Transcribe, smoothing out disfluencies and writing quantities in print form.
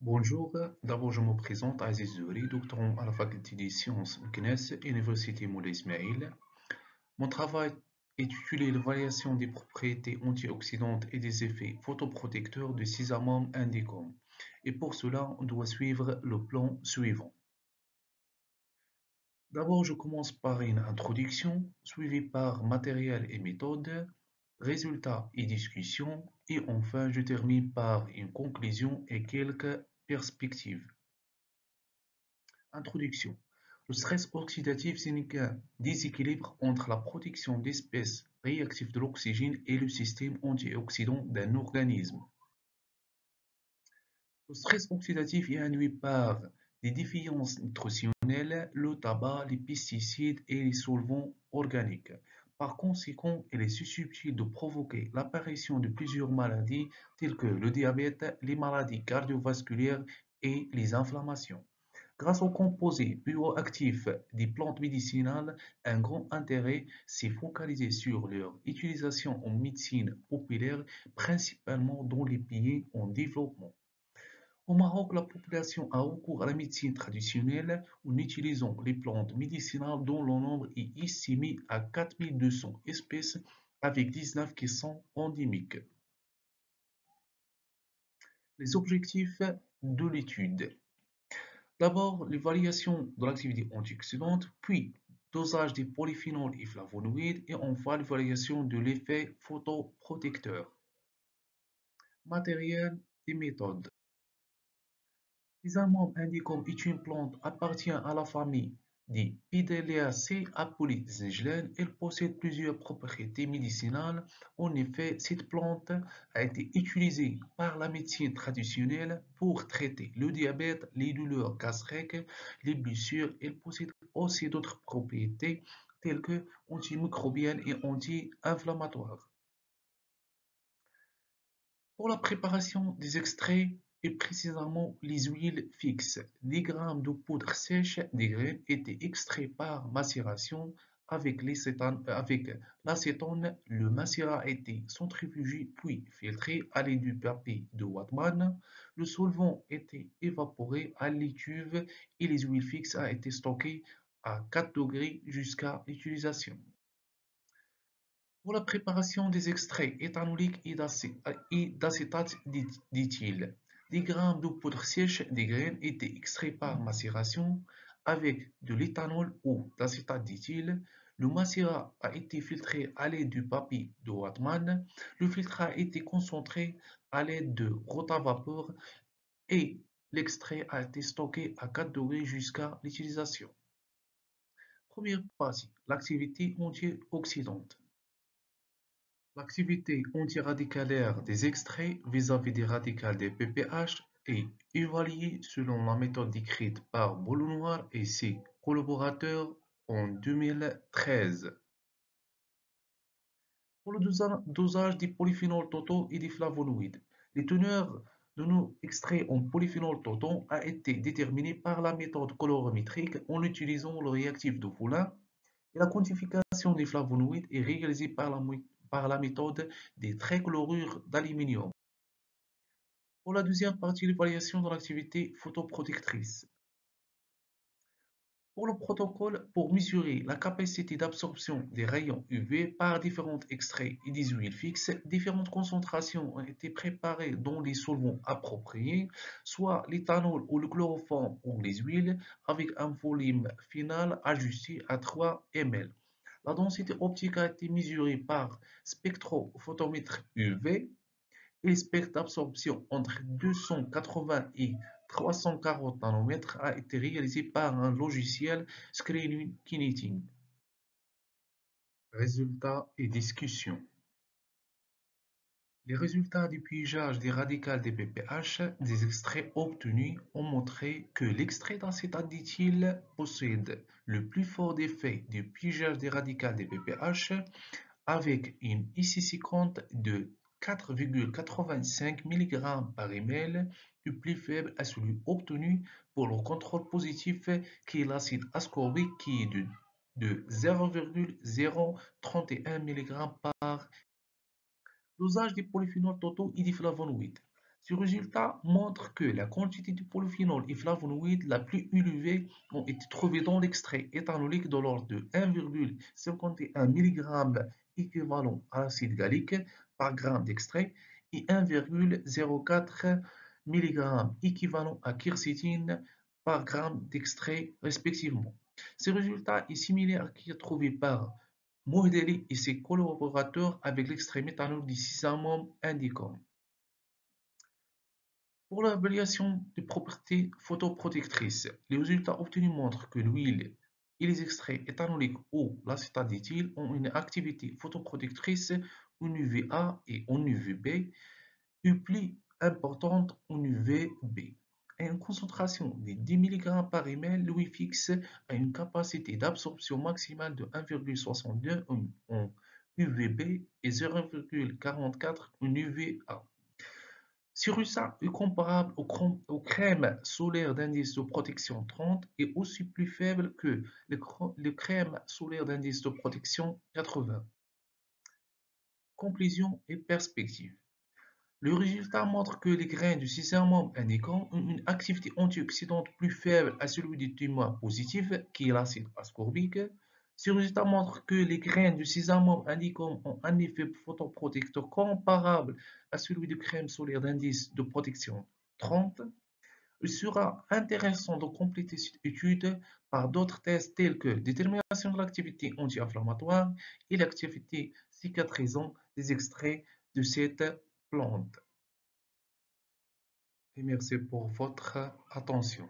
Bonjour, d'abord je me présente Aziz Zouri, doctorant à la faculté des sciences CNES, Université Moulay Ismail. Mon travail est intitulé l'évaluation des propriétés antioxydantes et des effets photoprotecteurs du Cisammum indicum. Et pour cela, on doit suivre le plan suivant. D'abord, je commence par une introduction, suivie par matériel et méthode, résultats et discussions, et enfin je termine par une conclusion et quelques perspectives. Introduction. Le stress oxydatif signifie un déséquilibre entre la protection d'espèces réactives de l'oxygène et le système antioxydant d'un organisme. Le stress oxydatif est induit par des déficiences nutritionnelles, le tabac, les pesticides et les solvants organiques. Par conséquent, il est susceptible de provoquer l'apparition de plusieurs maladies telles que le diabète, les maladies cardiovasculaires et les inflammations. Grâce aux composés bioactifs des plantes médicinales, un grand intérêt s'est focalisé sur leur utilisation en médecine populaire, principalement dans les pays en développement. Au Maroc, la population a recours à la médecine traditionnelle en utilisant les plantes médicinales dont le nombre est estimé à 4200 espèces, avec 19 qui sont endémiques. Les objectifs de l'étude. D'abord, l'évaluation de l'activité antioxydante, puis dosage des polyphénols et flavonoïdes, et enfin l'évaluation de l'effet photoprotecteur. Matériel et méthodes. Cisammum indicum est une plante appartient à la famille des Pidaliaceae à polydésgènes. Elle possède plusieurs propriétés médicinales. En effet, cette plante a été utilisée par la médecine traditionnelle pour traiter le diabète, les douleurs gastriques, les blessures. Elle possède aussi d'autres propriétés telles que antimicrobiennes et anti-inflammatoires. Pour la préparation des extraits et précisément les huiles fixes, 10 g de poudre sèche des graines étaient extraits par macération avec l'acétone. Le macérat a été centrifugé puis filtré à l'aide du papier de Whatman. Le solvant était évaporé à l'étuve et les huiles fixes ont été stockées à 4 degrés jusqu'à l'utilisation. Pour la préparation des extraits éthanoliques et d'acétate d'éthyle, 10 g de poudre sèche des graines étaient extraits par macération avec de l'éthanol ou d'acétate d'éthyle. Le macérat a été filtré à l'aide du papier de Whatman. Le filtre a été concentré à l'aide de rotavapeur et l'extrait a été stocké à 4 degrés jusqu'à l'utilisation. Première partie, l'activité antioxydante. L'activité antiradicalaire des extraits vis-à-vis des radicales des PPH est évaluée selon la méthode décrite par Boulou-Noir et ses collaborateurs en 2013. Pour le dosage des polyphénols totaux et des flavonoïdes, les teneurs de nos extraits en polyphénol totaux a été déterminée par la méthode colorimétrique en utilisant le réactif de Foulin. Et la quantification des flavonoïdes est réalisée par la méthode des trichlorures d'aluminium. Pour la deuxième partie, l'évaluation de l'activité photoprotectrice. Pour le protocole, pour mesurer la capacité d'absorption des rayons UV par différents extraits et des huiles fixes, différentes concentrations ont été préparées dans les solvants appropriés, soit l'éthanol ou le chloroforme ou les huiles, avec un volume final ajusté à 3 ml. La densité optique a été mesurée par spectrophotomètre UV et le spectre d'absorption entre 280 et 340 nanomètres a été réalisé par un logiciel Screening Kinetic. Résultats et discussions. Les résultats du pillage des radicales des PPH des extraits obtenus ont montré que l'extrait d'acétate d'éthyle possède le plus fort effet du pillage des radicales des PPH avec une IC50 de 4,85 mg par ml, et plus faible à celui obtenu pour le contrôle positif qui est l'acide ascorbique qui est de 0,031 mg par dosage des polyphénols totaux et des flavonoïdes. Ce résultat montre que la quantité de polyphénol et flavonoïdes la plus élevée ont été trouvées dans l'extrait éthanolique de l'ordre de 1,51 mg équivalent à l'acide gallique par gramme d'extrait et 1,04 mg équivalent à quercétine par gramme d'extrait respectivement. Ce résultat est similaire à ce qui est trouvé par Mohdeli et ses collaborateurs avec l'extrait méthanol du Cisammum indicum. Pour l'évaluation des propriétés photoprotectrices, les résultats obtenus montrent que l'huile et les extraits éthanoliques ou l'acétate d'éthyle ont une activité photoprotectrice en UVA et en UVB plus importante en UVB. À une concentration de 10 mg par ml, l'huile fixe a une capacité d'absorption maximale de 1,62 en UVB et 0,44 en UVA. Sirusa est comparable aux crèmes solaires d'indice de protection 30 et aussi plus faible que les crèmes solaires d'indice de protection 80. Conclusion et perspective. Le résultat montre que les graines du Sesamum indiquant ont une activité antioxydante plus faible à celui du tumeur positif, qui est l'acide ascorbique. Ce résultat montre que les graines du Sesamum indiquant ont un effet photoprotecteur comparable à celui de crème solaire d'indice de protection 30. Il sera intéressant de compléter cette étude par d'autres tests tels que détermination de l'activité anti-inflammatoire et l'activité cicatrisante des extraits de cette plante. Et merci pour votre attention.